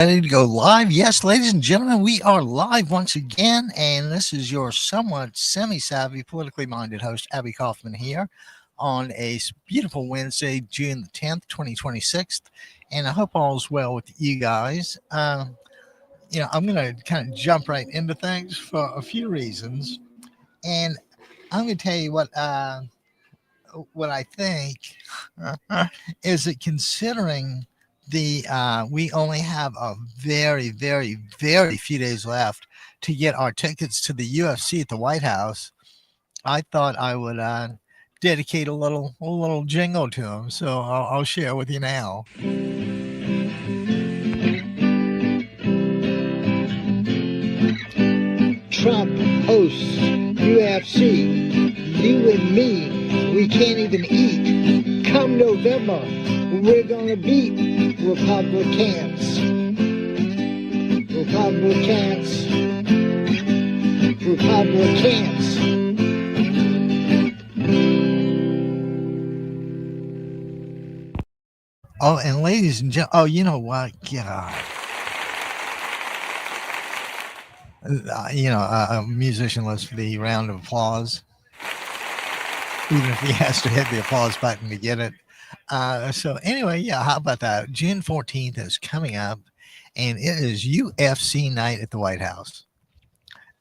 Ready to go live? Yes, ladies and gentlemen, we are live once again, and this is your somewhat semi-savvy, politically minded host, Abby Kaufman, here on a beautiful Wednesday, June the 10th, 2026, and I hope all is well with you guys. I'm going to kind of jump right into things for a few reasons, and I'm going to tell you what I think is that considering we only have a very, very, very few days left to get our tickets to the UFC at the White House, I thought I would dedicate a little jingle to them. So I'll share with you now. Trump hosts UFC. You and me, we can't even eat. Come November, we're gonna beat Republicans. Republicans. Republicans. Oh, and ladies and gentlemen, you know what? God. A musician lists for the round of applause, even if he has to hit the applause button to get it. So anyway, yeah, how about that? June 14th is coming up, and it is UFC night at the White House.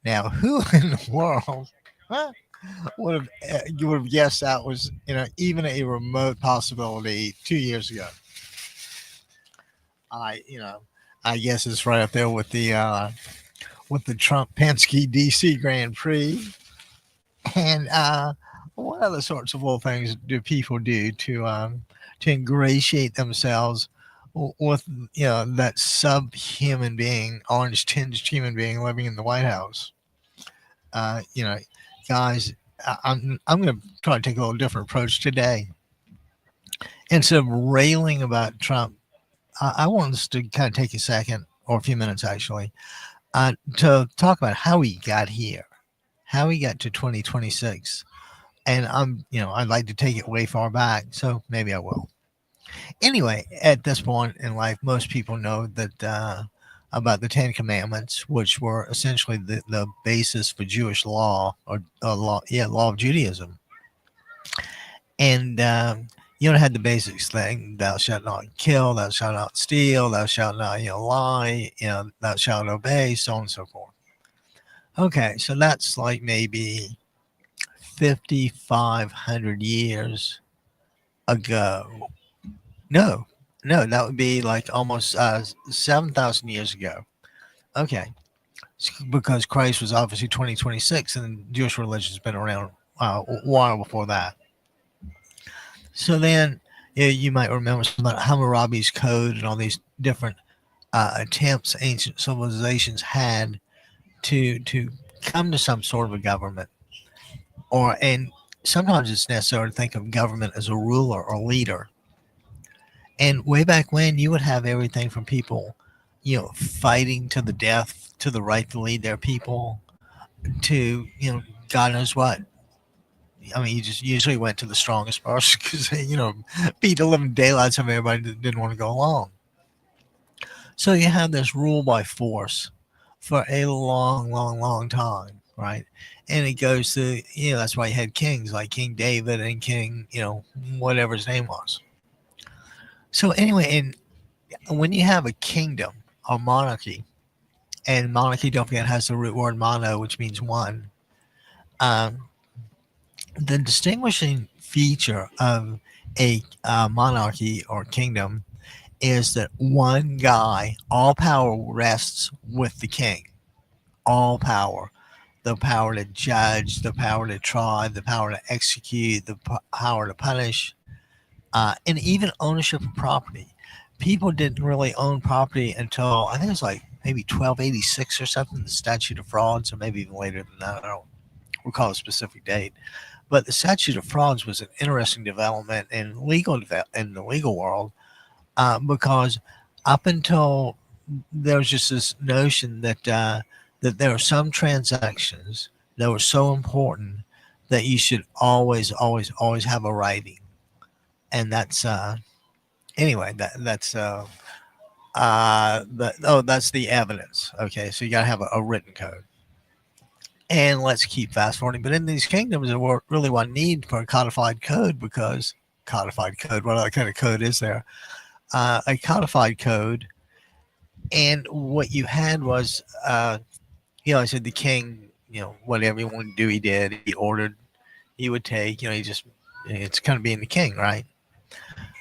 Now, who in the world you would have guessed that was even a remote possibility 2 years ago? I guess it's right up there with the Trump Penske DC Grand Prix. And what other sorts of little things do people do to ingratiate themselves with that subhuman being, orange tinged human being living in the White House? Uh, you know, Guys, I'm going to try to take a little different approach today. Instead of railing about Trump, I want us to kind of take a second or a few minutes actually to talk about how he got here, how he got to 2026. And I'd like to take it way far back, so maybe I will. Anyway, at this point in life, most people know that about the Ten Commandments, which were essentially the basis for Jewish law or law of Judaism. And had the basics thing: thou shalt not kill, thou shalt not steal, thou shalt not lie, thou shalt obey, so on and so forth. Okay, so that's like maybe 5,500 years ago. No, no, that would be like almost 7,000 years ago. Okay, because Christ was obviously 2026, and Jewish religion's been around a while before that. So then, you might remember something about Hammurabi's code and all these different attempts ancient civilizations had to come to some sort of a government, and sometimes it's necessary to think of government as a ruler or leader. And way back when, you would have everything from people, fighting to the death to the right to lead their people to, God knows what. I mean, you just usually went to the strongest person because they, beat the living daylights of everybody that didn't want to go along. So you have this rule by force for a long, long, long time, right? And it goes to, that's why you had kings like King David and King, whatever his name was. So anyway, and when you have a kingdom or monarchy, and monarchy, don't forget, has the root word mono, which means one. Um, the distinguishing feature of a monarchy or kingdom is that one guy, all power rests with the king. All power. The power to judge, the power to try, the power to execute, the power to punish, and even ownership of property. People didn't really own property until I think it was like maybe 1286 or something, the statute of frauds, or maybe even later than that. I don't recall a specific date. But the statute of frauds was an interesting development in the legal world because up until there was just this notion that there are some transactions that were so important that you should always, always, always have a writing, and that's anyway. That's That's the evidence. Okay, so you got to have a written code. And let's keep fast forwarding. But in these kingdoms, there were really one need for a codified code because codified code. What other kind of code is there? A codified code, and what you had was, I said the king, whatever he wanted to do, he did. He ordered, he would take. It's kind of being the king, right?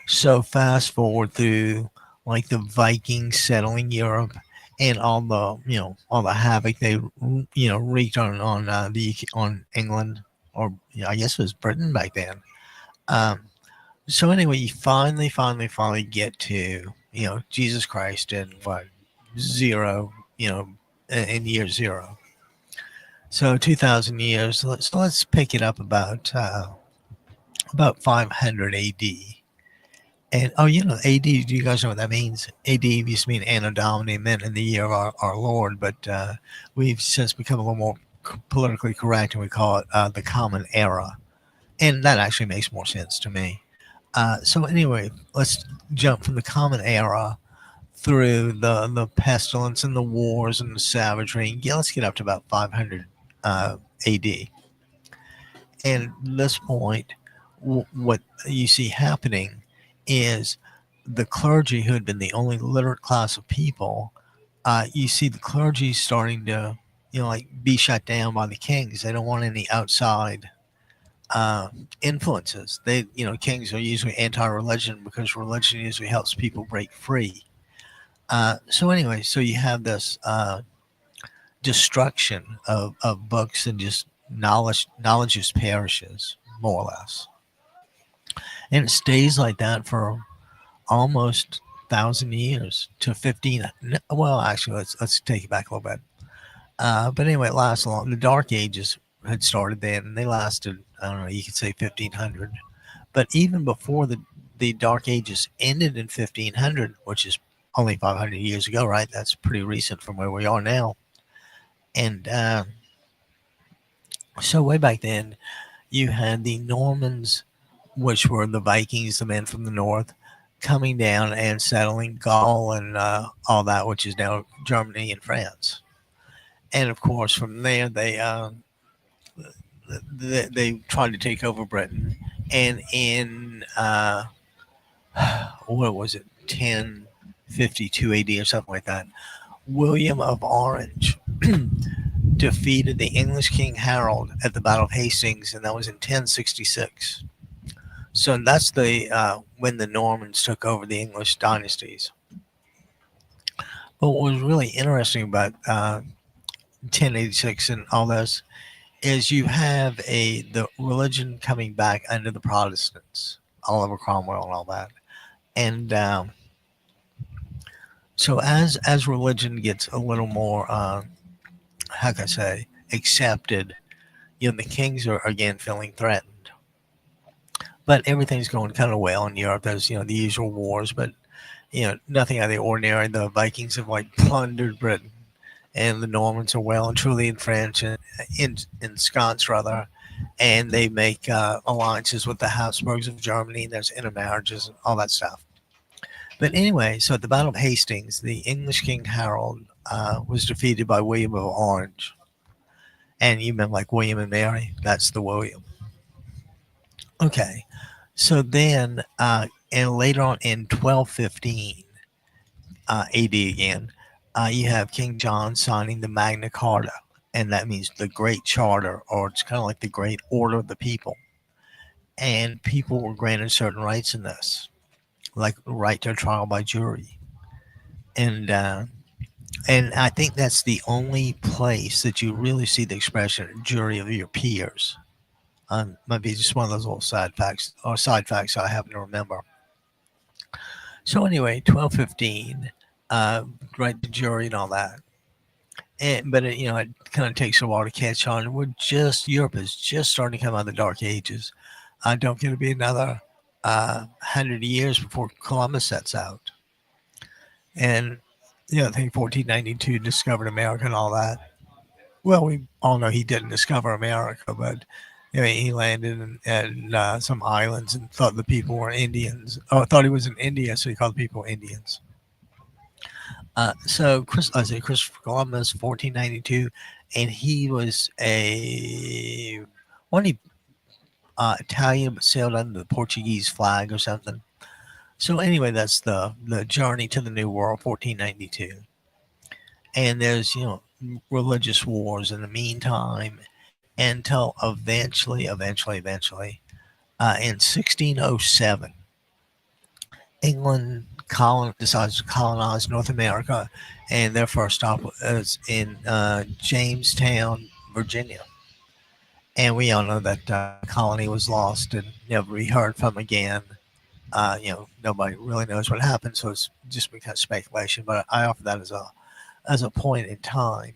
So fast forward through like the Vikings settling Europe and all the havoc they wreaked on England, or I guess it was Britain back then. Um, so anyway, you finally get to Jesus Christ in what zero, in year zero. So 2,000 years. Let's pick it up about 500 A.D. And AD, do you guys know what that means? AD used to mean Anno Domini, meant in the year of our Lord, but we've since become a little more politically correct, and we call it the Common Era. And that actually makes more sense to me. So anyway, let's jump from the Common Era through the pestilence and the wars and the savagery. Yeah, let's get up to about 500 AD. And at this point, what you see happening is the clergy, who had been the only literate class of people, you see the clergy starting to, be shut down by the kings. They don't want any outside influences. Kings are usually anti-religion because religion usually helps people break free. So anyway, so you have this destruction of books, and just knowledge just perishes, more or less. And it stays like that for almost 1,000 years to 15. Well, actually, let's take it back a little bit. But anyway, it lasts long. The Dark Ages had started then, and they lasted, I don't know, you could say 1,500. But even before the Dark Ages ended in 1,500, which is only 500 years ago, right? That's pretty recent from where we are now. And so way back then, you had the Normans, which were the Vikings, the men from the north, coming down and settling Gaul and all that, which is now Germany and France. And of course, from there, they tried to take over Britain. And in what was it, 1052 AD or something like that, William of Orange defeated the English King Harold at the Battle of Hastings, and that was in 1066. So that's when the Normans took over the English dynasties. But what was really interesting about 1086 and all this is you have the religion coming back under the Protestants, Oliver Cromwell and all that. And so as religion gets a little more, how can I say, accepted, the kings are again feeling threatened. But everything's going kind of well in Europe. There's, the usual wars, but, nothing out of the ordinary. The Vikings have plundered Britain, and the Normans are well and truly entrenched ensconced, rather, and they make alliances with the Habsburgs of Germany. There's intermarriages and all that stuff. But anyway, so at the Battle of Hastings, the English King Harold was defeated by William of Orange. And you meant like William and Mary? That's the William. Okay. So then, and later on in 1215 AD again, you have King John signing the Magna Carta, and that means the Great Charter, or it's kind of like the Great Order of the People. And people were granted certain rights in this, like the right to trial by jury. And I think that's the only place that you really see the expression jury of your peers. Might be just one of those little side facts I happen to remember. So anyway, 1215, right, the jury and all that. But it kind of takes a while to catch on. Europe is just starting to come out of the Dark Ages. Don't get to be another 100 years before Columbus sets out. And, I think 1492 discovered America and all that. Well, we all know he didn't discover America, but he landed in some islands and thought the people were Indians. Oh, thought he was in India, so he called the people Indians. So I say Christopher Columbus, 1492, and he was a one he Italian, but sailed under the Portuguese flag or something. So anyway, that's the journey to the New World, 1492. And there's religious wars in the meantime until eventually, in 1607, England decides to colonize North America, and their first stop was in Jamestown, Virginia. And we all know that colony was lost and never be heard from again. Nobody really knows what happened, so it's just because speculation. But I offer that as a point in time,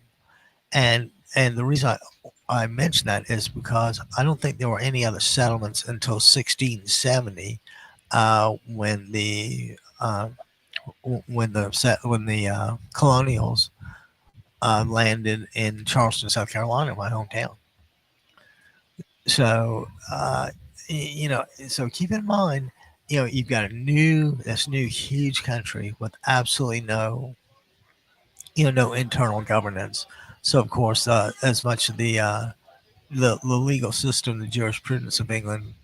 and the reason I mention that is because I don't think there were any other settlements until 1670, when the colonials landed in Charleston, South Carolina, my hometown. So so keep in mind, you've got this new huge country with absolutely no internal governance. So of course, as much of the legal system, the jurisprudence of England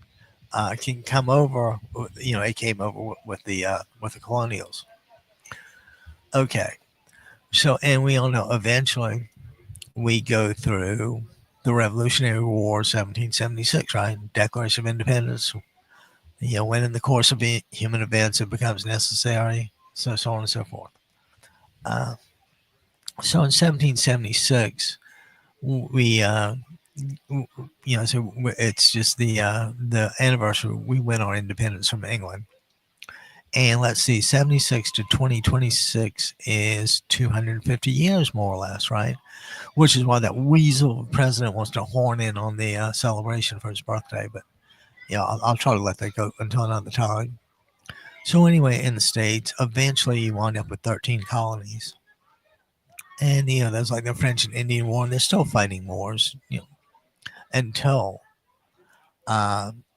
can come over. It came over with the colonials. Okay, so and we all know eventually we go through the Revolutionary War, 1776, right? Declaration of Independence. When in the course of human events it becomes necessary, so on and so forth. Uh, so in 1776, we so it's just the anniversary we went our independence from England. And let's see, 76 to 2026 is 250 years, more or less, right? Which is why that weasel president wants to horn in on the celebration for his birthday. But I'll try to let that go until another time. So anyway, in the States, eventually you wind up with 13 colonies. And, there's like the French and Indian War, and they're still fighting wars, until,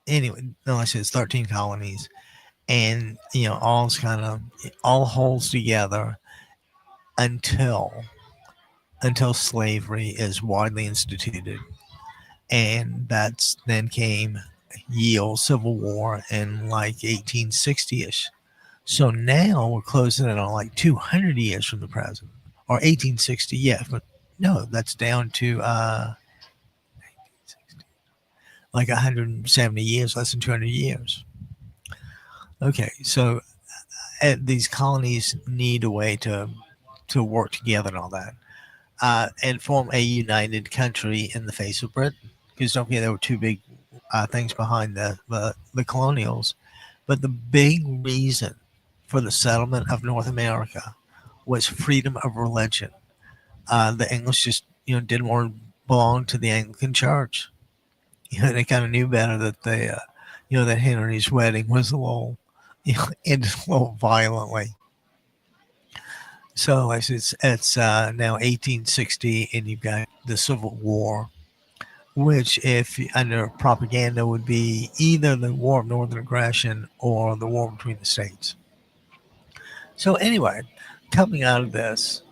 anyway, no, I said it's 13 colonies. And, all holds together until slavery is widely instituted. And that's then came Yale Civil War in like 1860-ish. So now we're closing in on like 200 years from the present, or 1860. Yeah, but no, that's down to like 170 years, less than 200 years. Okay, so these colonies need a way to work together and all that, and form a united country in the face of Britain. Because don't forget, there were two big things behind the colonials. But the big reason for the settlement of North America was freedom of religion. The English just didn't want to belong to the Anglican Church. They kind of knew better that that Henry's wedding was a little ended a little violently. So it's now 1860, and you've got the Civil War, which, if under propaganda, would be either the War of Northern Aggression or the war between the states. So anyway, coming out of this,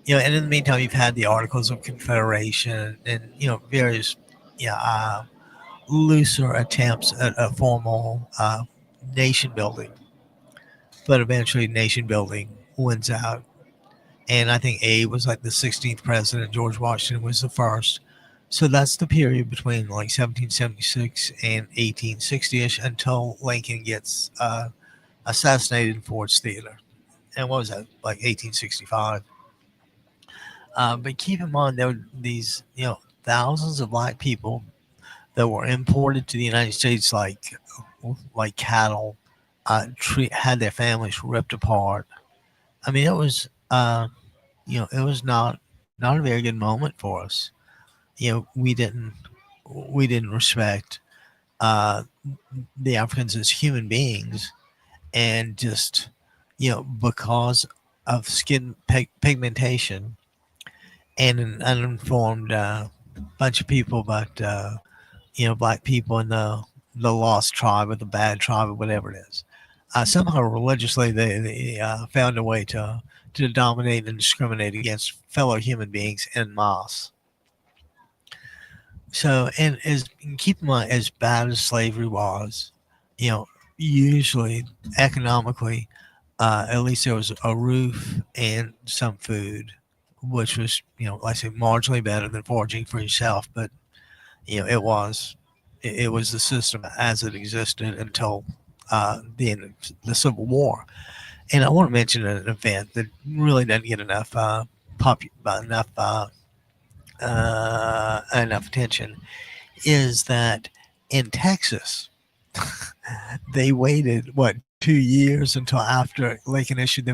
and in the meantime, you've had the Articles of Confederation and various, looser attempts at a formal nation building, but eventually nation building wins out. And I think Abe was like the 16th president. George Washington was the first. So that's the period between like 1776 and 1860-ish until Lincoln gets assassinated in Ford's Theater. And what was that, like 1865? But keep in mind, there were these, thousands of black people that were imported to the United States like cattle, had their families ripped apart. I mean, it was, it was not a very good moment for us. We didn't respect the Africans as human beings, and just because of skin pigmentation and an uninformed bunch of people about black people in the lost tribe or the bad tribe or whatever it is. Somehow religiously they found a way to to dominate and discriminate against fellow human beings en masse. So, and keep in mind, as bad as slavery was, you know, usually economically, at least there was a roof and some food, which was, like I say, marginally better than foraging for yourself. But it was the system as it existed until the end of the Civil War. And I want to mention an event that really doesn't get enough enough attention, is that in Texas, they waited 2 years until after Lincoln issued the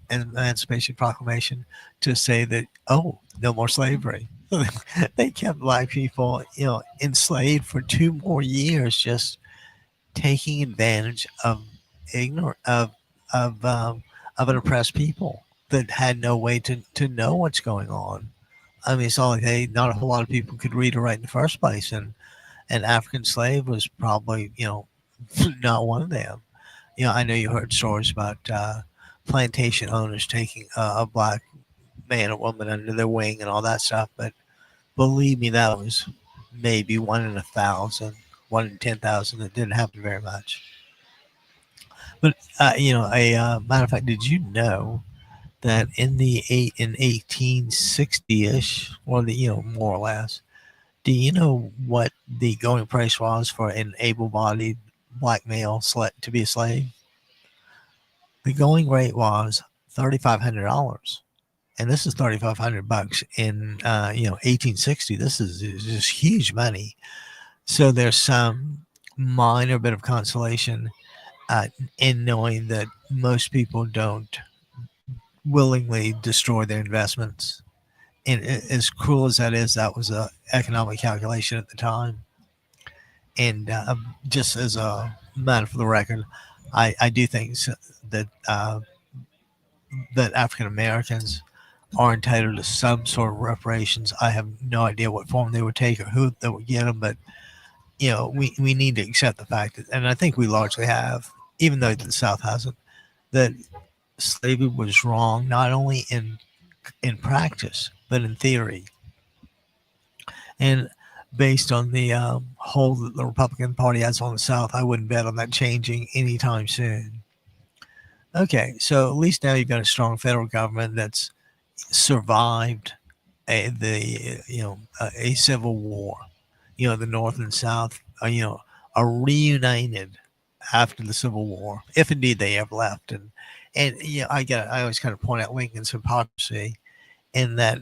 Emancipation Proclamation to say that, oh, no more slavery. They kept black people, enslaved for 2 more years, just taking advantage of ignorant of an oppressed people that had no way to know what's going on. I mean, it's all like, hey, not a whole lot of people could read or write in the first place, and an African slave was probably, not one of them. I know you heard stories about plantation owners taking a black man or woman under their wing and all that stuff, but believe me, that was maybe 1 in 1,000, 1 in 10,000. That didn't happen very much. But matter of fact, did you know that in 1860-ish, or more or less, do you know what the going price was for an able-bodied black male to be a slave? The going rate was $3,500, and this is $3,500 in 1860. This is just huge money. So there's some minor bit of consolation in knowing that most people don't willingly destroy their investments. And as cruel as that is, that was an economic calculation at the time. And just as a matter for the record, I do think that that African Americans are entitled to some sort of reparations. I have no idea what form they would take or who they would get them, but we need to accept the fact that, and I think we largely have, even though the South hasn't, that slavery was wrong not only in practice but in theory. And based on the hold that the Republican Party has on the South, I wouldn't bet on that changing anytime soon. Okay, so at least now you've got a strong federal government that's survived a civil war. The North and South are reunited after the Civil War, if indeed they ever left. And I always kind of point out Lincoln's hypocrisy in that,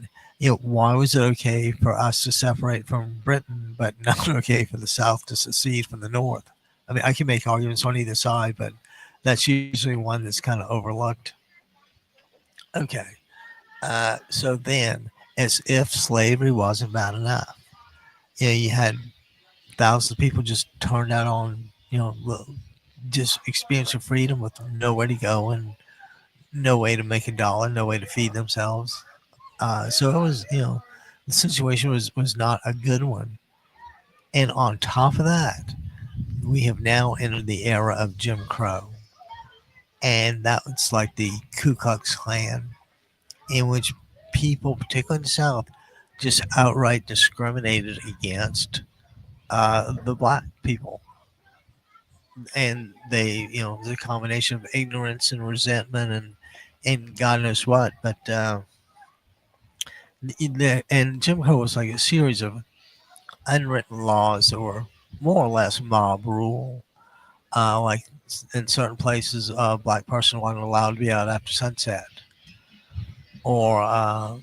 why was it okay for us to separate from Britain, but not okay for the South to secede from the North? I mean, I can make arguments on either side, but that's usually one that's kind of overlooked. Okay. So then, as if slavery wasn't bad enough, you had thousands of people just turned out on, just experiencing freedom with nowhere to go and no way to make a dollar, no way to feed themselves. So it was, the situation was not a good one. And on top of that, we have now entered the era of Jim Crow. And that's like the Ku Klux Klan, in which people, particularly in the South, just outright discriminated against the black people. And they, the combination of ignorance and resentment and God knows what. But and Jim Crow was like a series of unwritten laws that were more or less mob rule. Like in certain places, a black person wasn't allowed to be out after sunset. Or, I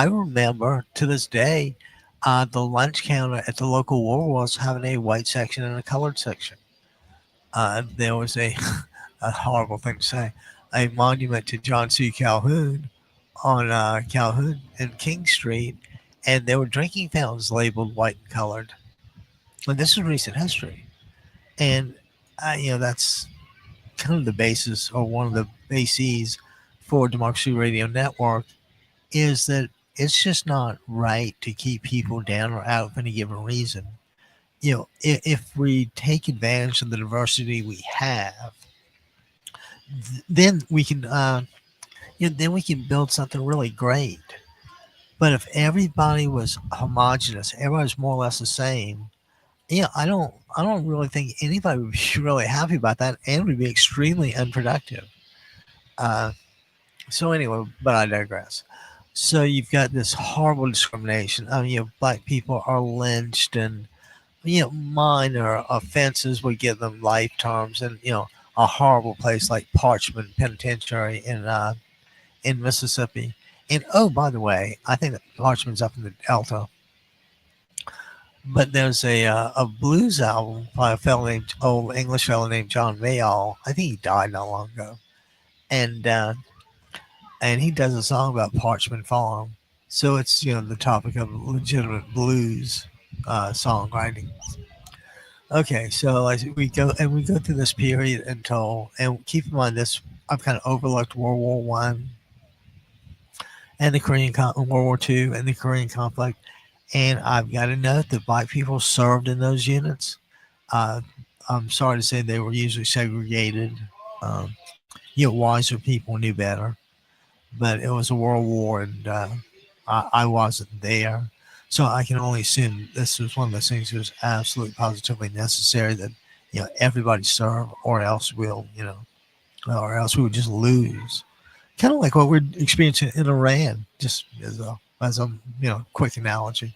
remember to this day, the lunch counter at the local Woolworths having a white section and a colored section. There was a horrible thing to say, a monument to John C. Calhoun on Calhoun and King Street, and there were drinking fountains labeled white and colored. And this is recent history. And, that's kind of the basis, or one of the bases for Democracy Radio Network, is that it's just not right to keep people down or out for any given reason. If we take advantage of the diversity we have, then we can then we can build something really great. But if everybody was homogenous, everybody was more or less the same, I don't really think anybody would be really happy about that and would be extremely unproductive. Uh, so anyway, but I digress. So you've got this horrible discrimination. Black people are lynched, and minor offenses would give them life terms, and a horrible place like Parchman Penitentiary in Mississippi. And oh, by the way, I think that Parchman's up in the Delta. But there's a blues album by a fellow named old English fellow named John Mayall. I think he died not long ago, and he does a song about Parchman Farm. So it's the topic of legitimate blues songwriting. Okay, so we go through this period until, and keep in mind this, I've kind of overlooked World War One and the World War Two and the Korean conflict, and I've got to note that black people served in those units. Uh, I'm sorry to say they were usually segregated. Um, wiser people knew better, but it was a world war, and I wasn't there. So I can only assume this was one of those things that was absolutely positively necessary that everybody serve, or else or else we would just lose. Kind of like what we're experiencing in Iran, just as a quick analogy.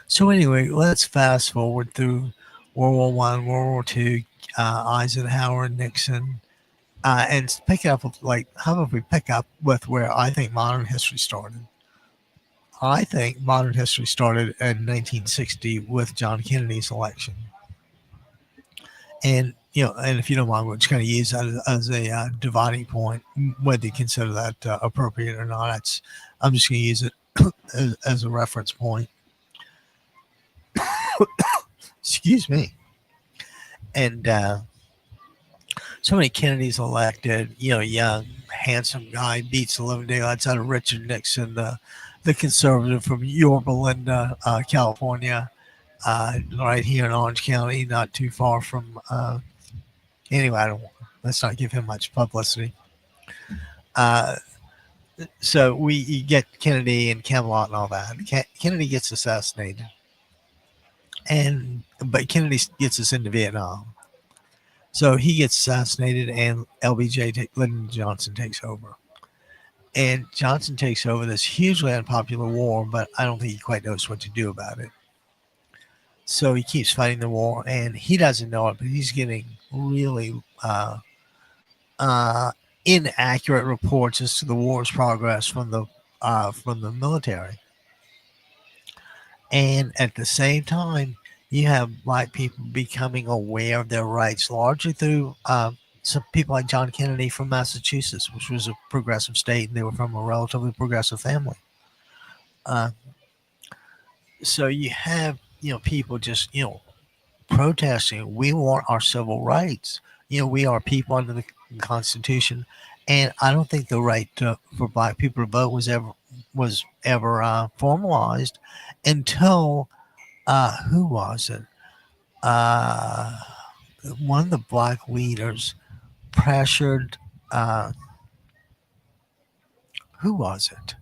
So anyway, let's fast forward through World War One, World War Two, Eisenhower, Nixon, and pick it up with, like, how about we pick up with where I think modern history started. I think modern history started in 1960 with John Kennedy's election. And and if you don't mind, we'll just kind of use that as a dividing point, whether you consider that appropriate or not. I'm just going to use it as a reference point. Excuse me. And so many Kennedys elected. Young, handsome guy beats the living daylights out of Richard Nixon, the conservative from Yorba Linda, California, right here in Orange County, not too far from. Anyway, let's not give him much publicity. So you get Kennedy and Camelot and all that. Kennedy gets assassinated, but Kennedy gets us into Vietnam. So he gets assassinated, and Lyndon Johnson takes over. And Johnson takes over this hugely unpopular war, but I don't think he quite knows what to do about it. So he keeps fighting the war, and he doesn't know it, but he's getting really inaccurate reports as to the war's progress from the military. And at the same time, you have black people becoming aware of their rights, largely through some people like John Kennedy from Massachusetts, which was a progressive state, and they were from a relatively progressive family. So you have people just protesting. We want our civil rights. We are people under the Constitution, and I don't think the right for black people to vote was ever formalized until who was it? One of the black leaders pressured. Who was it?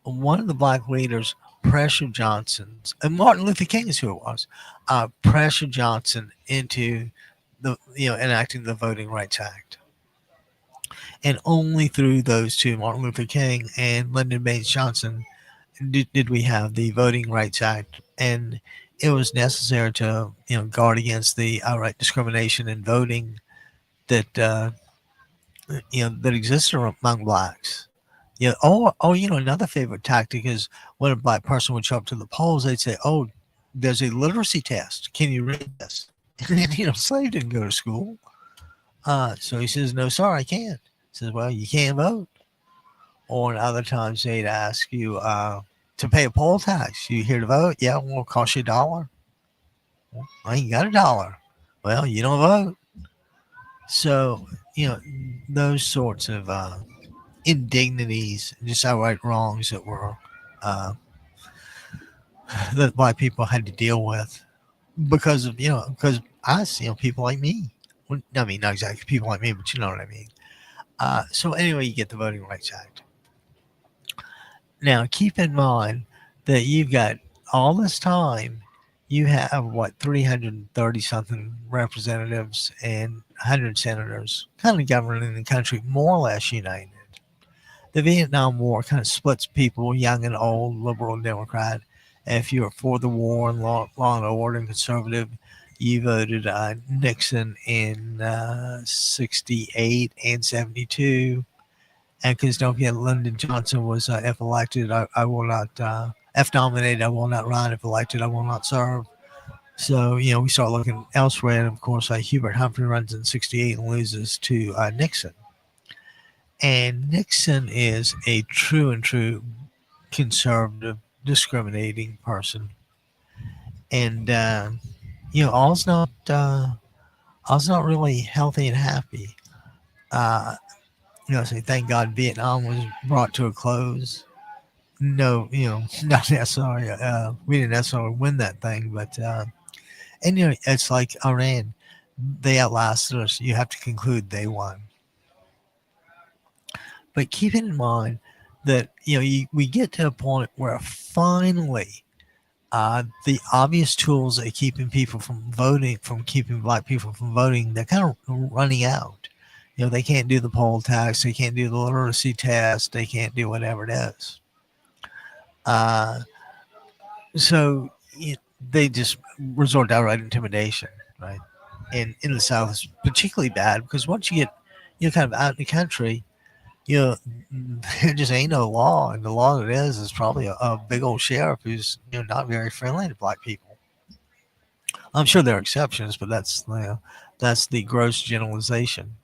One of the black leaders pressured Johnson's, and Martin Luther King is who it was, pressured Johnson into enacting the Voting Rights Act. And only through those two, Martin Luther King and Lyndon Baines Johnson, did we have the Voting Rights Act. And it was necessary to guard against the outright discrimination in voting that that existed among blacks. Another favorite tactic is when a black person would show up to the polls, they'd say, "Oh, there's a literacy test. Can you read this?" And slave didn't go to school, so he says, "No, sir, I can't." He says, "Well, you can't vote." Or in other times, they'd ask you to pay a poll tax. You here to vote? Yeah, well, it'll cost you $1. Well, I ain't got $1. Well, you don't vote. So those sorts of indignities, just outright wrongs that were that black people had to deal with because us, people like me. Well, I mean, not exactly people like me, but you know what I mean. So anyway, you get the Voting Rights Act. Now, keep in mind that you've got all this time. You have what 330 something representatives and 100 senators, kind of governing the country more or less united. The Vietnam War kind of splits people, young and old, liberal and Democrat. If you were for the war and law and order and conservative, you voted Nixon in 68 and 72. And because don't forget, Lyndon Johnson was, if elected, I will not, if nominated, I will not run. If elected, I will not serve. So, we start looking elsewhere. And of course, Hubert Humphrey runs in 68 and loses to Nixon. And Nixon is a true and true conservative, discriminating person. And, all's not really healthy and happy. So thank God Vietnam was brought to a close. No, not necessarily. We didn't necessarily win that thing, but and it's like Iran. They outlasted us. You have to conclude they won. But keep in mind that we get to a point where finally the obvious tools that keeping people from voting, from keeping black people from voting, they're kind of running out. They can't do the poll tax, they can't do the literacy test, they can't do whatever it is. So they just resort to outright intimidation, right? And in the South, it's particularly bad because once you get kind of out in the country, there just ain't no law, and the law that is probably a big old sheriff who's not very friendly to black people. I'm sure there are exceptions, but that's the gross generalization.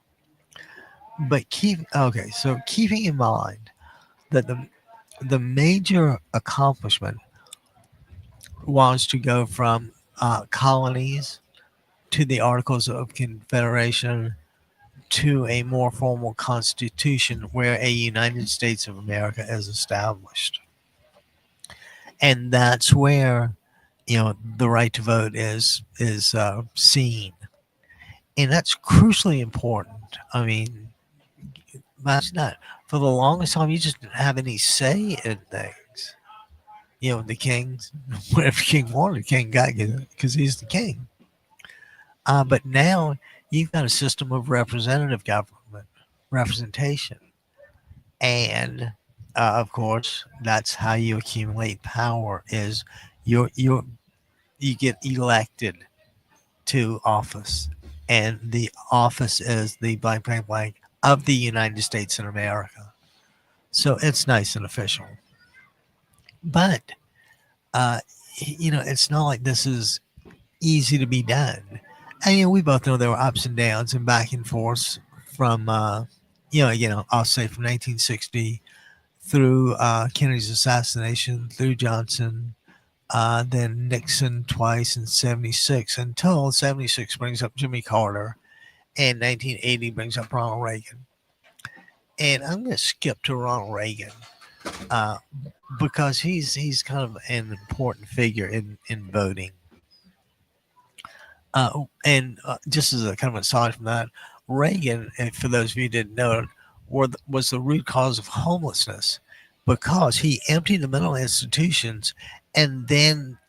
But keeping in mind that the major accomplishment was to go from colonies to the Articles of Confederation to a more formal constitution where a United States of America is established. And that's where, the right to vote is seen. And that's crucially important. I mean, imagine that. For the longest time, you just didn't have any say in things. The kings, whatever king wanted, king got it because he's the king. But now you've got a system of representative government representation, and of course that's how you accumulate power. Is you get elected to office, and the office is the blank blank blank of the United States of America. So it's nice and official, but it's not like this is easy to be done. And we both know there were ups and downs and back and forth from, I'll say from 1960 through Kennedy's assassination, through Johnson, then Nixon twice in 76, until 76 brings up Jimmy Carter, and 1980 brings up Ronald Reagan. And I'm going to skip to Ronald Reagan because he's kind of an important figure in voting. And just as a kind of aside from that, Reagan, and for those of you who didn't know, was the root cause of homelessness because he emptied the mental institutions and then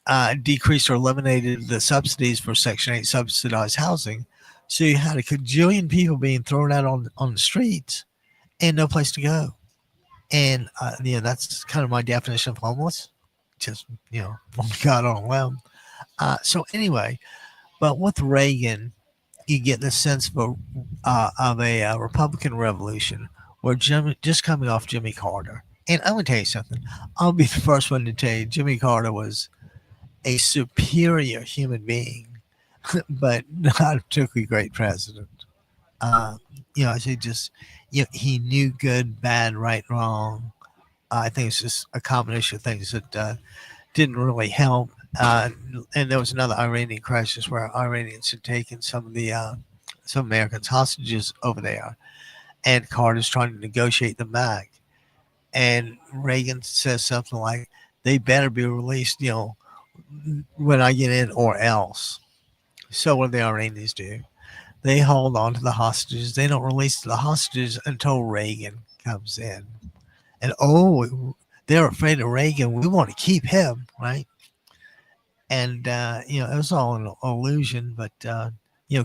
decreased or eliminated the subsidies for Section 8 subsidized housing. So you had a cajillion people being thrown out on the streets and no place to go. And, that's kind of my definition of homeless. Just, God on a limb. So anyway, but with Reagan, you get the sense of a Republican revolution where just coming off Jimmy Carter. And I'm going to tell you something. I'll be the first one to tell you Jimmy Carter was a superior human being, but not a particularly great president. I say just, he knew good, bad, right, wrong. I think it's just a combination of things that didn't really help. And there was another Iranian crisis where Iranians had taken some Americans hostages over there, and Carter's trying to negotiate them back. And Reagan says something like, "They better be released, when I get in, or else." So what do the Iranians do? They hold on to the hostages. They don't release the hostages until Reagan comes in. And they're afraid of Reagan. We want to keep him, right? And it was all an illusion. But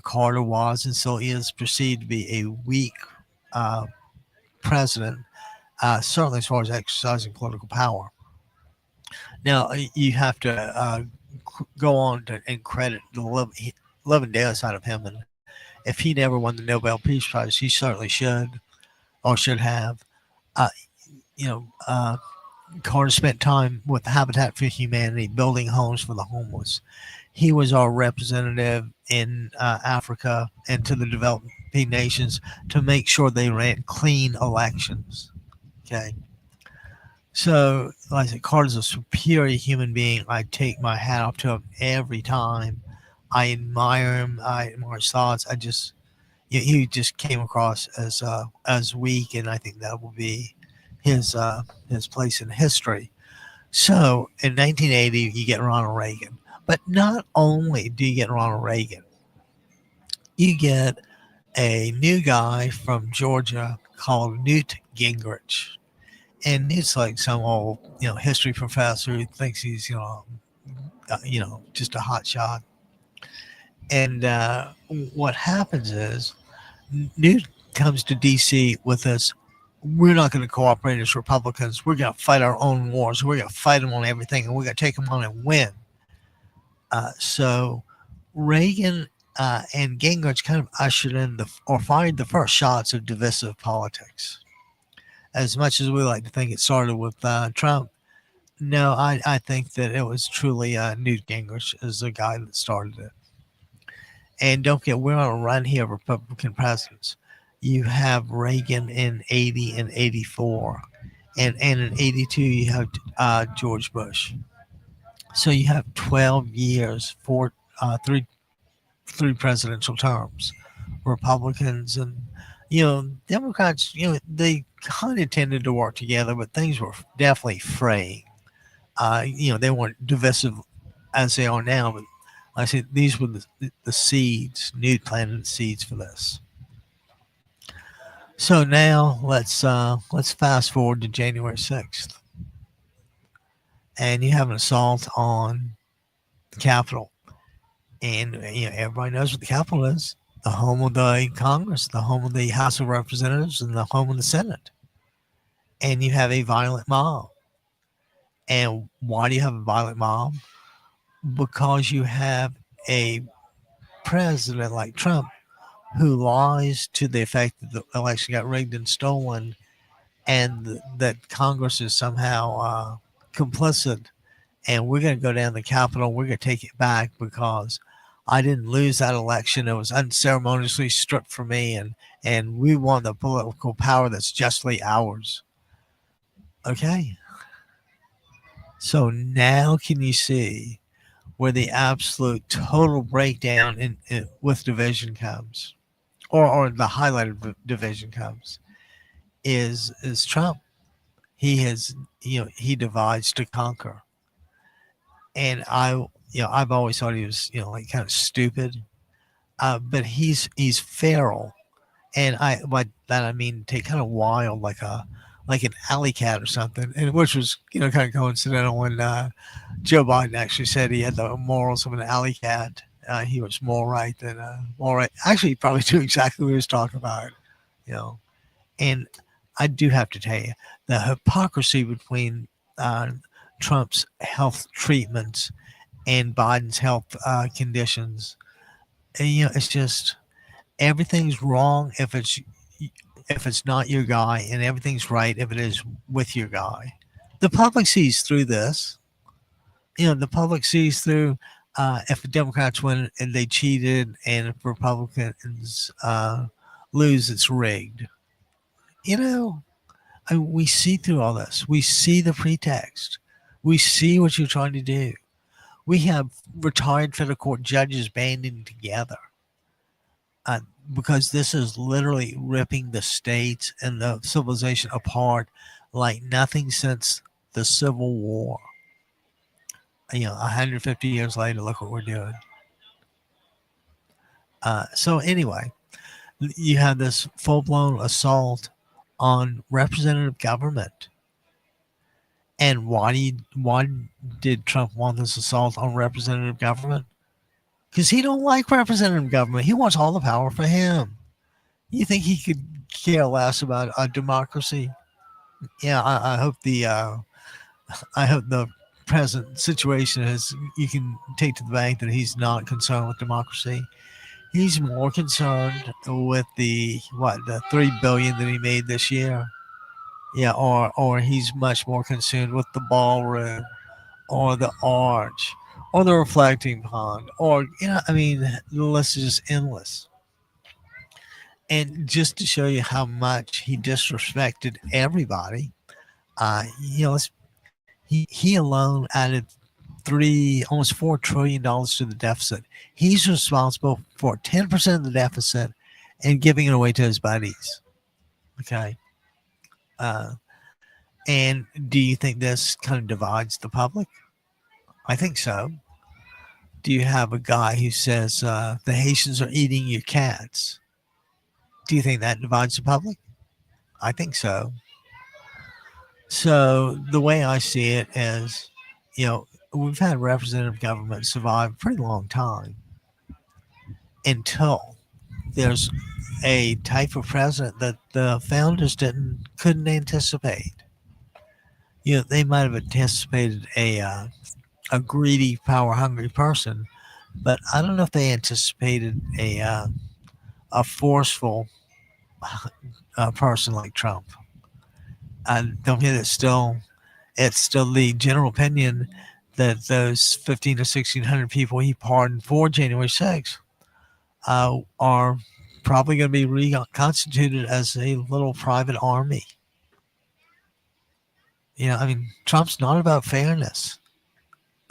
Carter was and still is perceived to be a weak uh, president, certainly as far as exercising political power. Now you have to go on and credit the living daylights out of him, and if he never won the Nobel Peace Prize, he certainly should or should have. Uh, you know, Carter spent time with Habitat for Humanity building homes for the homeless. He was our representative in Africa and to the developing nations to make sure they ran clean elections. Okay. So, like I said, Carter's a superior human being. I take my hat off to him every time. I admire him. I admire his thoughts. He just came across as weak, and I think that will be his place in history. So, in 1980, you get Ronald Reagan, but not only do you get Ronald Reagan, you get a new guy from Georgia called Newt Gingrich. And Newt's like some old, history professor who thinks he's, just a hot shot. And what happens is Newt comes to D.C. with us. We're not going to cooperate as Republicans. We're going to fight our own wars. We're going to fight them on everything, and we're going to take them on and win. So Reagan and Gingrich kind of ushered in fired the first shots of divisive politics. As much as we like to think it started with Trump, no, I think that it was truly Newt Gingrich as the guy that started it. And don't forget, we're on a run here of Republican presidents. You have Reagan in 80 and 84. And in 82, you have George Bush. So you have 12 years for three presidential terms. Republicans and, Democrats, they kind of tended to work together, but things were definitely fraying. They weren't divisive as they are now, but like I said, these were the seeds. Newt planted the seeds for this. So now let's fast forward to January 6th, and you have an assault on the Capitol, and everybody knows what the Capitol is: the home of the Congress, the home of the House of Representatives, and the home of the Senate. And you have a violent mob. And why do you have a violent mob? Because you have a president like Trump who lies to the effect that the election got rigged and stolen, and that Congress is somehow complicit. And we're going to go down to the Capitol. We're going to take it back because I didn't lose that election. It was unceremoniously stripped from me, and we want the political power that's justly ours. Okay. So now can you see where the absolute total breakdown with division comes, or the highlighted division comes, is Trump. He has, he divides to conquer. And I've always thought he was, like kind of stupid, but he's feral. And by that I mean take kind of wild, like an alley cat or something, and which was kind of coincidental when Joe Biden actually said he had the morals of an alley cat. He was more right than more right. Actually, he probably knew exactly what he was talking about, And I do have to tell you the hypocrisy between Trump's health treatments and Biden's health conditions. And, it's just everything's wrong if it's not your guy, and everything's right if it is with your guy. The public sees through this. The public sees through if the Democrats win and they cheated, and if Republicans lose, it's rigged. We see through all this. We see the pretext. We see what you're trying to do. We have retired federal court judges banding together. Because this is literally ripping the states and the civilization apart like nothing since the Civil War. 150 years later, look what we're doing. So anyway, you have this full-blown assault on representative government. And why did Trump want this assault on representative government? Because he don't like representative government. He wants all the power for him. You think he could care less about a democracy? Yeah, I hope the present situation is you can take to the bank that he's not concerned with democracy. He's more concerned with the 3 billion that he made this year. Yeah, or he's much more concerned with the ballroom or the arch or the reflecting pond or I mean the list is just endless. And just to show you how much he disrespected everybody, let's he alone added almost $4 trillion to the deficit. He's responsible for 10% of the deficit and giving it away to his buddies. Okay. And do you think this kind of divides the public? I think so. Do you have a guy who says the Haitians are eating your cats? Do you think that divides the public? I think so. So the way I see it is, we've had representative government survive a pretty long time until there's a type of president that the founders couldn't anticipate. They might have anticipated a greedy, power hungry person, but I don't know if they anticipated a forceful person like Trump. I don't think it's still the general opinion that those 15 to 1,600 people he pardoned for January 6th are probably going to be reconstituted as a little private army. Trump's not about fairness.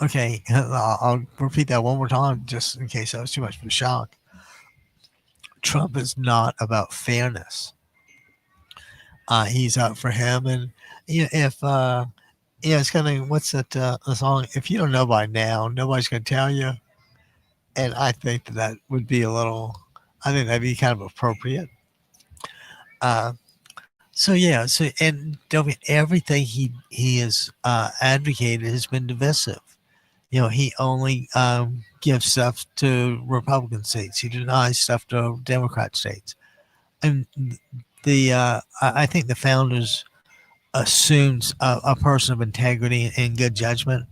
Okay, I'll repeat that one more time just in case that was too much of a shock. Trump is not about fairness. He's out for him, and it's kind of what's that song? If you don't know by now, nobody's going to tell you. And I think that would be I think that'd be kind of appropriate. So and don't forget, everything he has advocated has been divisive. He only gives stuff to Republican states. He denies stuff to Democrat states. And I think the founders assumed a person of integrity and good judgment.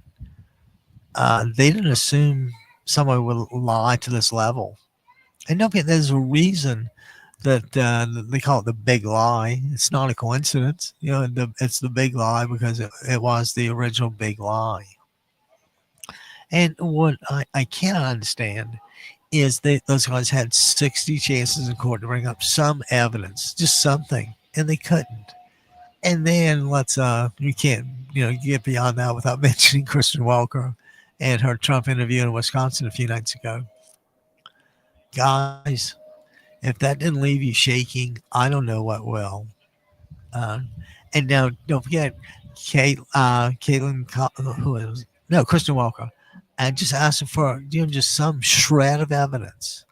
They didn't assume someone would lie to this level. And don't forget, there's a reason that they call it the big lie. It's not a coincidence. It's the big lie because it was the original big lie. And what I cannot understand is that those guys had 60 chances in court to bring up some evidence, just something, and they couldn't. And then you can't, get beyond that without mentioning Kristen Welker and her Trump interview in Wisconsin a few nights ago. Guys, if that didn't leave you shaking, I don't know what will. And now, don't forget, Kristen Welker. And just ask him for just some shred of evidence,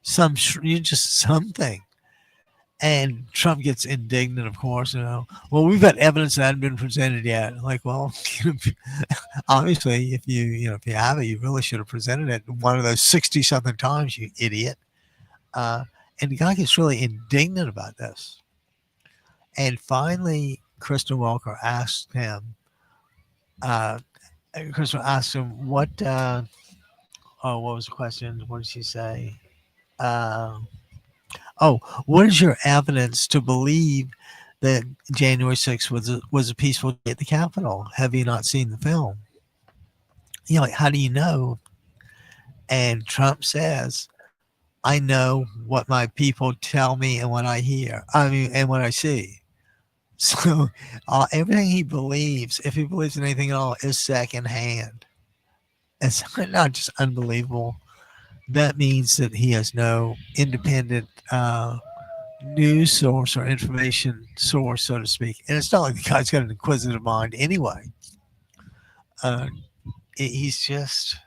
just something. And Trump gets indignant, of course. Well, we've got evidence that hasn't been presented yet. Like, well, obviously, if you have it, you really should have presented it one of those 60-something times, you idiot. And the guy gets really indignant about this. And finally, Kristen Welker asked him. Kristen asked him what was the question? What did she say? What is your evidence to believe that January 6th was a peaceful day at the Capitol? Have you not seen the film? How do you know? And Trump says, I know what my people tell me and what I hear. And what I see. So everything he believes, if he believes in anything at all, is secondhand. It's not just unbelievable. That means that he has no independent news source or information source, so to speak. And it's not like the guy's got an inquisitive mind anyway. He's just...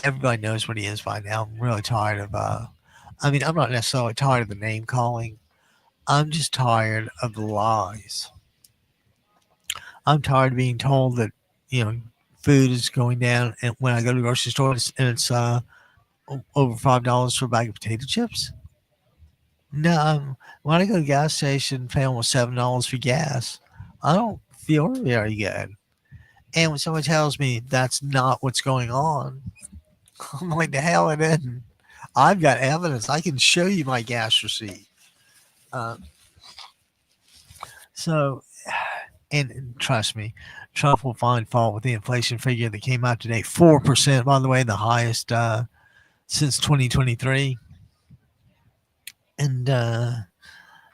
everybody knows what he is by now. I'm really tired of. I mean, I'm not necessarily tired of the name calling. I'm just tired of the lies. I'm tired of being told that you know food is going down, and when I go to the grocery store and it's over $5 for a bag of potato chips. No, when I go to the gas station, pay almost $7 for gas. I don't feel very good. And when someone tells me that's not what's going on, I'm like, the hell it isn't. I've got evidence. I can show you my gas receipt. Uh, so, and trust me, Trump will find fault with the inflation figure that came out today. 4%, by the way, the highest since 2023. And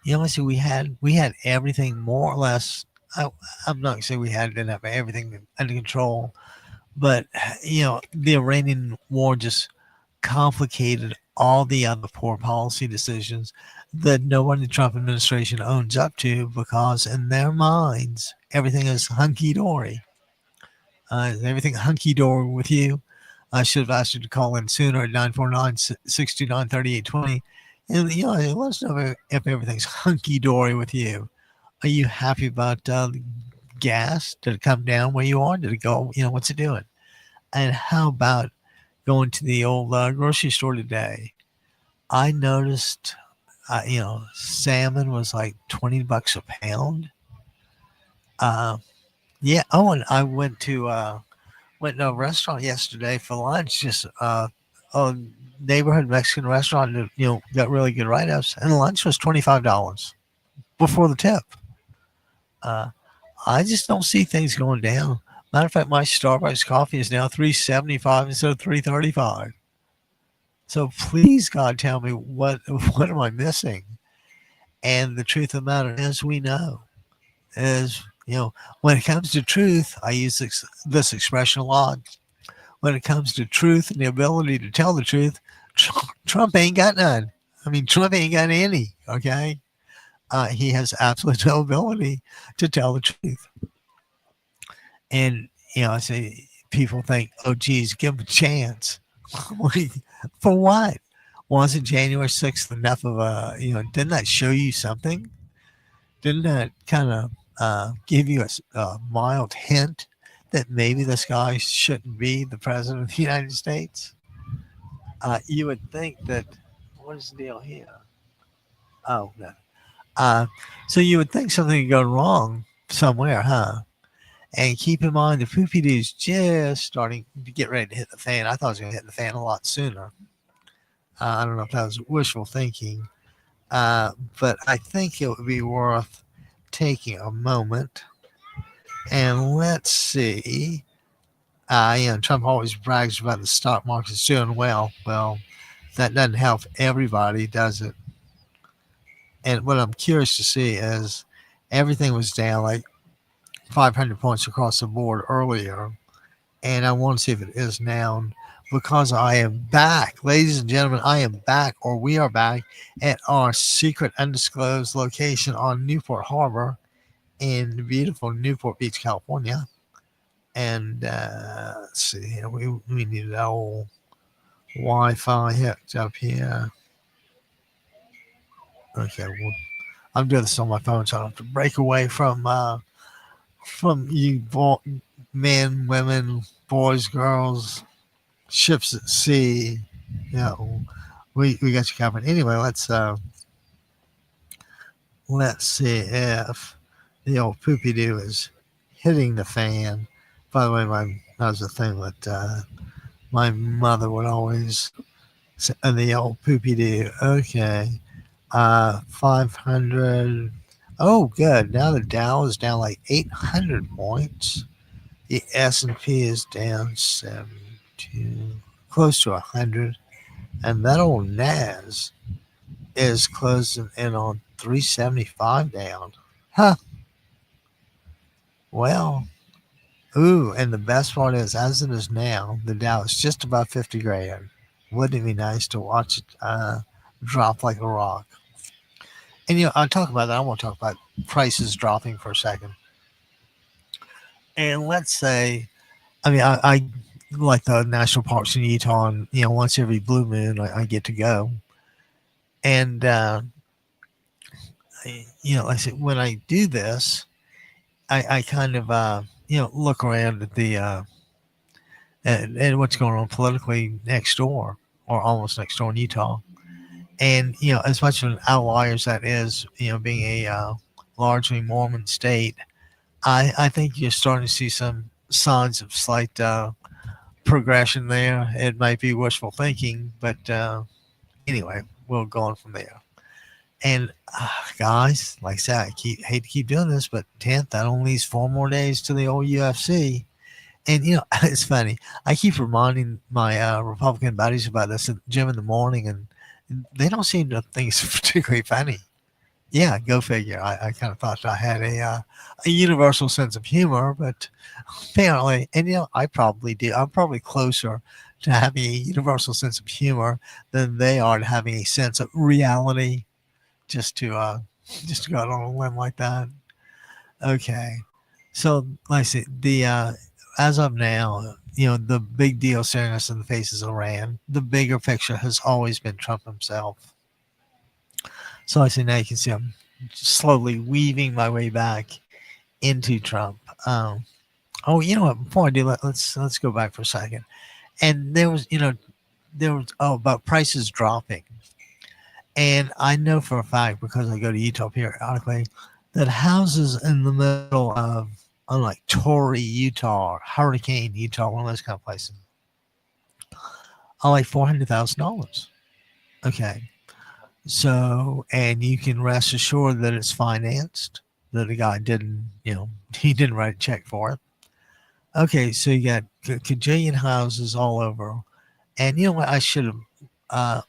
let's see, we had everything more or less. I'm not gonna say we didn't have everything under control, but the Iranian war just complicated all the other poor policy decisions that no one in the Trump administration owns up to, because in their minds everything is hunky dory. Is everything hunky dory with you? I should have asked you to call in sooner at 949-629-3820. And let us know if everything's hunky dory with you. Are you happy about gas? Did it come down where you are? Did it go? What's it doing? And how about going to the old grocery store today? I noticed, salmon was like $20 a pound. Yeah. Oh, and I went to a restaurant yesterday for lunch. Just a neighborhood Mexican restaurant that got really good write ups, and lunch was $25 before the tip. Uh, I just don't see things going down. Matter of fact, my Starbucks coffee is now $3.75 instead of $3.35. So please, God, tell me what am I missing? And the truth of the matter is, we know is when it comes to truth, I use this expression a lot. When it comes to truth and the ability to tell the truth, Trump ain't got none. I mean, Trump ain't got any. Okay, he has absolutely no ability to tell the truth. And I say people think, oh, geez, give him a chance. For what? Wasn't January 6th enough of didn't that show you something? Didn't that kind of give you a mild hint that maybe this guy shouldn't be the president of the United States? You would think that, what is the deal here? Oh, no. So you would think something had gone wrong somewhere, huh? And keep in mind, the poopy dude's just starting to get ready to hit the fan. I thought it was going to hit the fan a lot sooner. I don't know if that was wishful thinking, but I think it would be worth taking a moment and let's see. Trump always brags about the stock market's doing well. Well, that doesn't help everybody, does it? And what I'm curious to see is everything was down like 500 points across the board earlier, and I want to see if it is now, because I am back, ladies and gentlemen. I am back, or we are back at our secret undisclosed location on Newport Harbor in beautiful Newport Beach, California. And let's see here, we need that old Wi-Fi hooked up here. Okay, well, I'm doing this on my phone, so I don't have to break away from you men, women, boys, girls, ships at sea. We got you covered. Anyway, let's see if the old poopy doo is hitting the fan. By the way, that was a thing that my mother would always say, the old poopy doo. Okay, 500. Oh, good. Now the Dow is down like 800 points. The S&P is down 72, close to 100, and that old Nas is closing in on 375 down. Huh. Well, and the best part is, as it is now, the Dow is just about 50 grand. Wouldn't it be nice to watch it drop like a rock? And I'll talk about that. I want to talk about prices dropping for a second. And let's say, I like the national parks in Utah, and once every blue moon, I get to go. And like I said, when I do this, I kind of look around at the at what's going on politically next door, or almost next door in Utah. And as much of an outlier as that is, being a largely Mormon state, I think you're starting to see some signs of slight progression there. It might be wishful thinking, but anyway, we'll go on from there. And guys, like I said, hate to keep doing this, but 10th, that only leaves 4 more days to the old UFC. And it's funny. I keep reminding my Republican buddies about this at the gym in the morning, and they don't seem to think it's particularly funny. Yeah, go figure. I kind of thought I had a universal sense of humor, but apparently, and I probably do. I'm probably closer to having a universal sense of humor than they are to having a sense of reality. Just to go out on a limb like that. Okay, so like I said, the as of now, the big deal staring us in the face is Iran. The bigger picture has always been Trump himself. So I say now you can see I'm slowly weaving my way back into Trump. Oh, you know what? Before I do that, let's go back for a second. And there was about prices dropping, and I know for a fact because I go to Utah periodically that houses in the middle of unlike Torrey, Utah, or Hurricane, Utah, one of those kind of places, are like $400,000. Okay. So, and you can rest assured that it's financed, that the guy didn't, he didn't write a check for it. Okay, so you got cajillion houses all over. And you know what? I should have,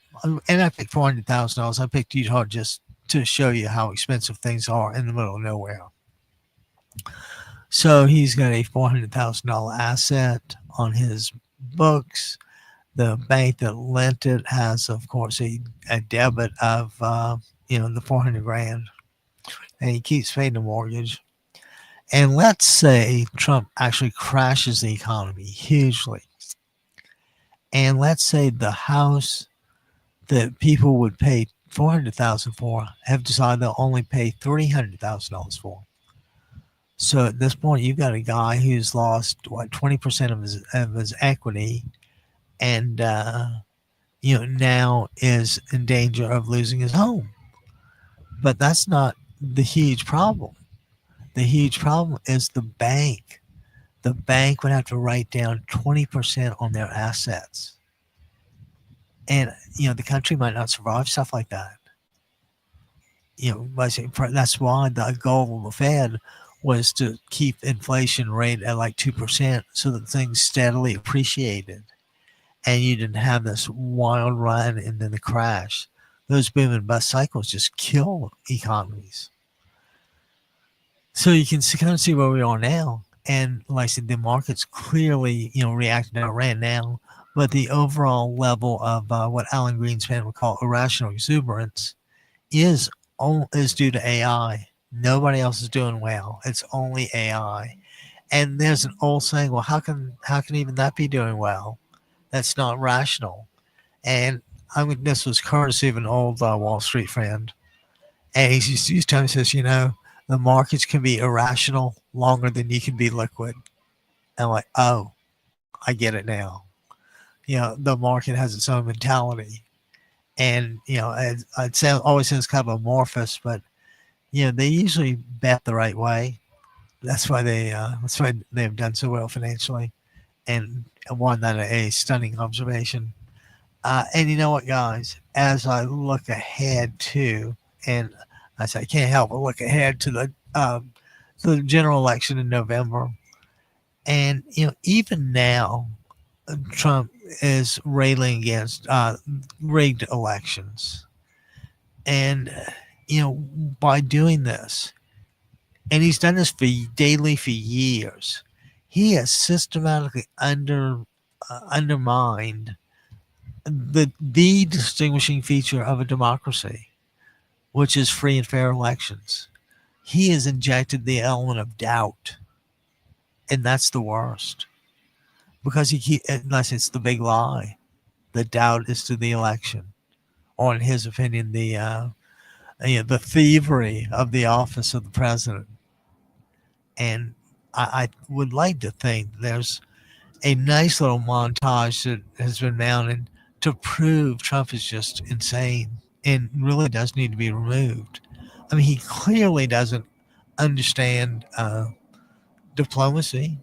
and I picked $400,000. I picked Utah just to show you how expensive things are in the middle of nowhere. So he's got a $400,000 asset on his books. The bank that lent it has, of course, a debit of, the 400 grand, and he keeps paying the mortgage. And let's say Trump actually crashes the economy hugely. And let's say the house that people would pay $400,000 for have decided they'll only pay $300,000 for. So at this point, you've got a guy who's lost 20% of his equity, and now is in danger of losing his home. But that's not the huge problem. The huge problem is the bank. The bank would have to write down 20% on their assets. And, the country might not survive stuff like that. That's why the goal of the Fed was to keep inflation rate at like 2% so that things steadily appreciated. And you didn't have this wild run and then the crash. Those boom and bust cycles just kill economies. So you can kind of see where we are now. And like I said, the market's clearly, reacting to Iran now. But the overall level of what Alan Greenspan would call irrational exuberance is due to AI. Nobody else is doing well. It's only AI. And there's an old saying, well, how can even that be doing well? That's not rational. And this was courtesy of an old Wall Street friend. And he's telling me, says, the markets can be irrational longer than you can be liquid. And I'm like, oh, I get it now. The market has its own mentality. And, it always sounds kind of amorphous, but, they usually bet the right way. That's why they've done so well financially. And one that a stunning observation. And you know what, guys? As I look ahead to, and I can't help but look ahead to the general election in November, and even now, Trump is railing against rigged elections, and by doing this, and he's done this daily for years. He has systematically undermined the distinguishing feature of a democracy, which is free and fair elections. He has injected the element of doubt, and that's the worst. because unless it's the big lie, the doubt as to the election, or in his opinion, the thievery of the office of the president. And I would like to think there's a nice little montage that has been mounted to prove Trump is just insane and really does need to be removed. I mean, he clearly doesn't understand diplomacy,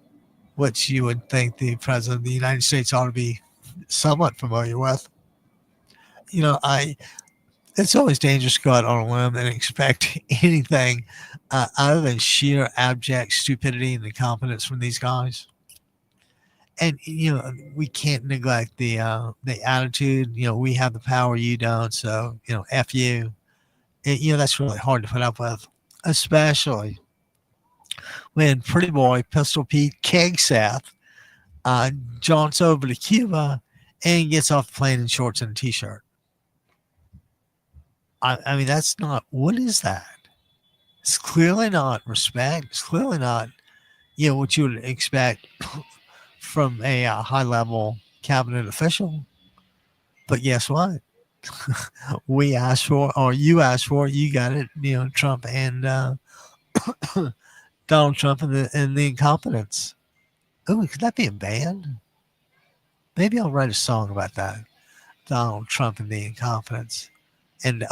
which you would think the president of the United States ought to be somewhat familiar with. It's always dangerous to go out on a limb and expect anything other than sheer abject stupidity and incompetence from these guys. And we can't neglect the attitude. We have the power, you don't. So f you. That's really hard to put up with, especially when Pretty Boy Pistol Pete Kegseth jaunts over to Cuba and gets off the plane in shorts and a t-shirt. I mean, that's not. What is that? It's clearly not respect. It's clearly not what you would expect from a high-level cabinet official. But guess what? We asked for, or you asked for, you got it. Trump and Donald Trump and the incompetence. Oh, could that be a band? Maybe I'll write a song about that. Donald Trump and the incompetence. And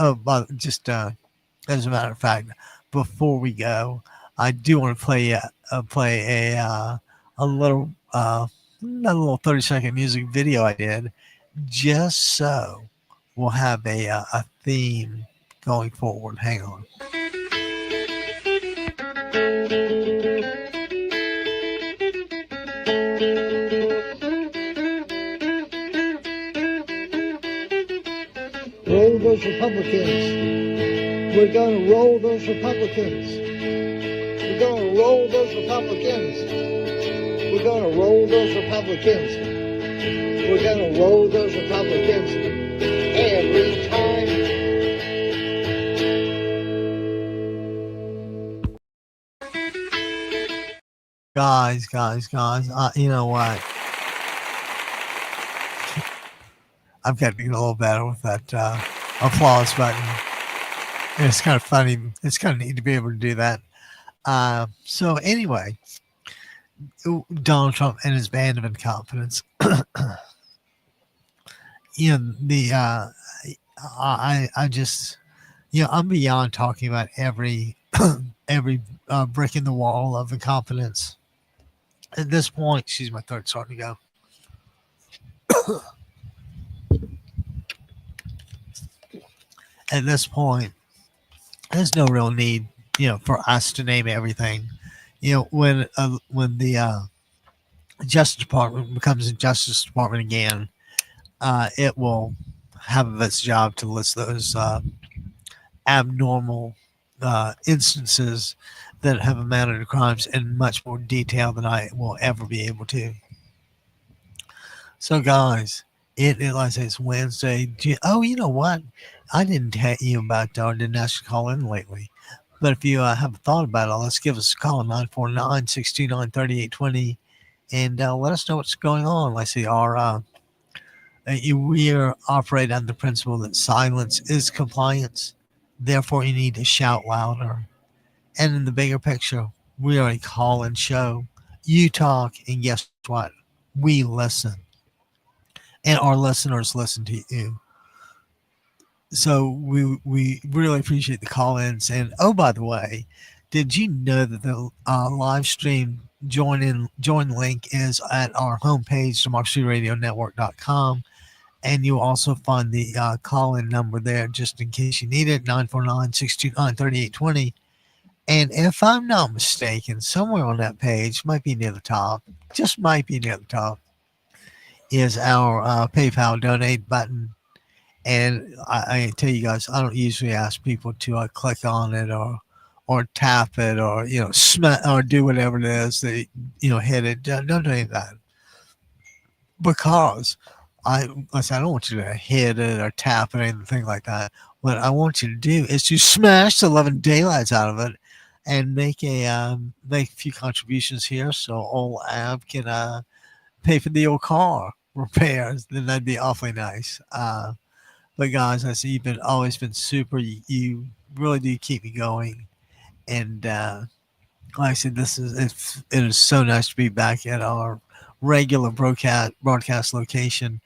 just as a matter of fact, before we go, I do want to play a little 30-second music video I did, just so we'll have a theme going forward. Hang on. Roll those Republicans. We're going to roll those Republicans. We're going to roll those Republicans. We're going to roll those Republicans. We're going to roll those Republicans every time. Guys, you know what? I've got to get a little better with that applause button. And it's kind of funny. It's kind of neat to be able to do that. So anyway, Donald Trump and his band of incompetence. I just, I'm beyond talking about every brick in the wall of incompetence. At this point, excuse my throat starting to go. At this point, there's no real need, for us to name everything. When the Justice Department becomes a Justice Department again, it will have its job to list those abnormal instances that have amounted to crimes in much more detail than I will ever be able to. So, guys, like I say, it's Wednesday. You know what? I didn't tell you about didn't ask you to call in lately. But if you have a thought about it, let's give us a call, 949-629-3820, and let us know what's going on. Like I say, we operate on the principle that silence is compliance. Therefore, you need to shout louder. And in the bigger picture, we are a call-in show. You talk, and guess what? We listen. And our listeners listen to you. So we really appreciate the call-ins. And oh, by the way, did you know that the live stream join link is at our homepage, democracyradionetwork.com, and you'll also find the call-in number there just in case you need it, 949-629-3820. And if I'm not mistaken, somewhere on that page, might be near the top, just might be near the top, is our PayPal donate button. And I tell you guys, I don't usually ask people to click on it or tap it or or do whatever it is that hit it. Don't do any of that, because I don't want you to hit it or tap it or anything like that. What I want you to do is to smash the 11 daylights out of it and make a few contributions here, so old Ab can pay for the old car repairs, then that'd be awfully nice. But guys, I see you've been always been super. You really do keep me going, and like I said, it is so nice to be back at our regular broadcast location.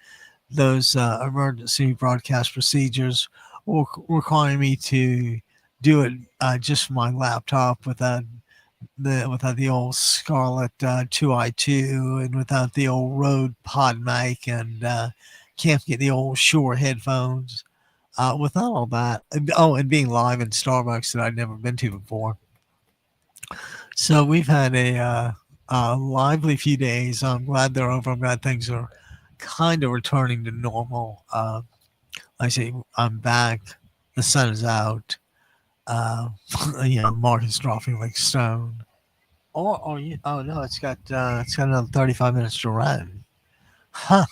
Those emergency broadcast procedures will require me to do it just from my laptop without the old Scarlett 2i2 and without the old Rode Pod mic and can't get the old Shure headphones. Without all that, and being live in Starbucks that I'd never been to before. So we've had a lively few days. I'm glad they're over. I'm glad things are kind of returning to normal. Like I say, I'm back. The sun is out. Mark is dropping like stone. Oh no, it's got another 35 minutes to run. Huh.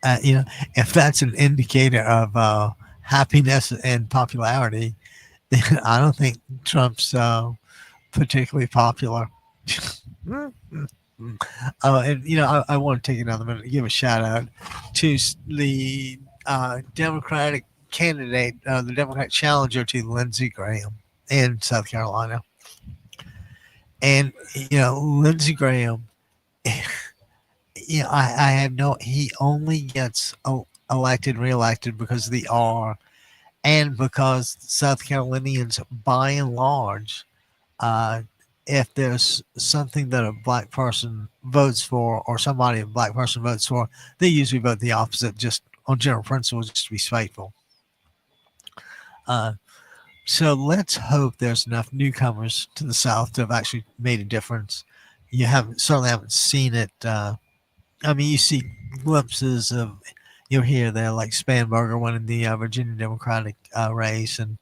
If that's an indicator of happiness and popularity, then I don't think Trump's particularly popular. I want to take another minute to give a shout out to the Democratic candidate, the Democratic challenger to Lindsey Graham in South Carolina. And, Lindsey Graham, he only gets elected, reelected because of the R and because South Carolinians, by and large, if there's something that a black person votes for or somebody a black person votes for, they usually vote the opposite, just on general principle, just to be spiteful. So let's hope there's enough newcomers to the South to have actually made a difference. You certainly haven't seen it. You see glimpses of, you'll hear there, like Spanberger winning the Virginia Democratic race, and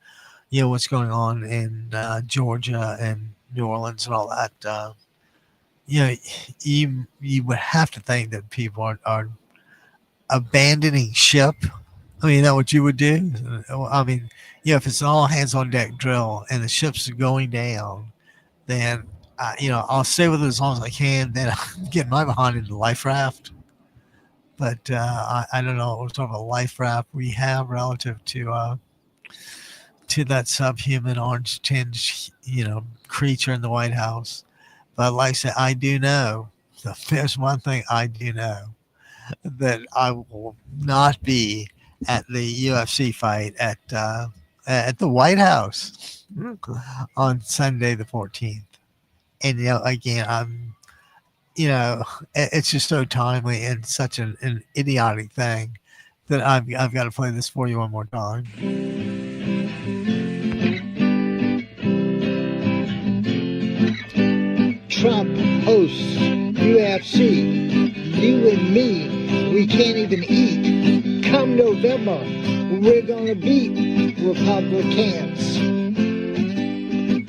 what's going on in Georgia and New Orleans and all that. You would have to think that people are abandoning ship. Is that what you would do? If it's an all hands on deck drill and the ship's going down, then I'll stay with it as long as I can. Then I'll get my behind in the life raft. But I don't know what sort of a life raft we have relative to that subhuman orange tinge, creature in the White House. But like I said, I do know, there's one thing I do know, that I will not be at the UFC fight at the White House on Sunday the 14th. And, again, I'm, it's just so timely and such an idiotic thing that I've got to play this for you one more time. Trump hosts UFC. You and me, we can't even eat. Come November, we're gonna beat Republicans.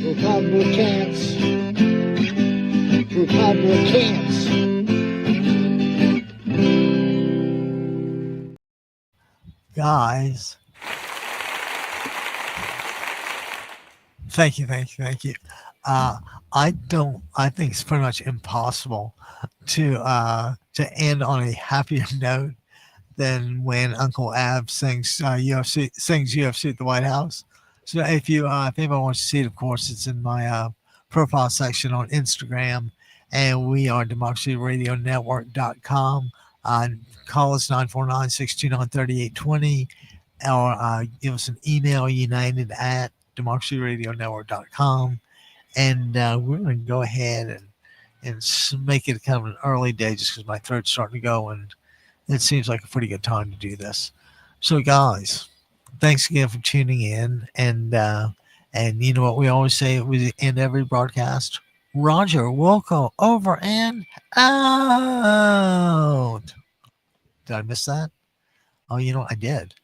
Republicans. Republicans. Guys, thank you. I think it's pretty much impossible to end on a happier note than when Uncle Ab sings UFC at the White House. So if anyone wants to see it, of course, it's in my profile section on Instagram, and we are democracyradionetwork.com. Call us 949-629-3820, or give us an email, united@democracyradionetwork.com. And we're going to go ahead and make it kind of an early day just because my throat's starting to go, and it seems like a pretty good time to do this. So, guys, thanks again for tuning in. And you know what we always say at the end of every broadcast? Roger, Wilco, over and out. Did I miss that? Oh, I did.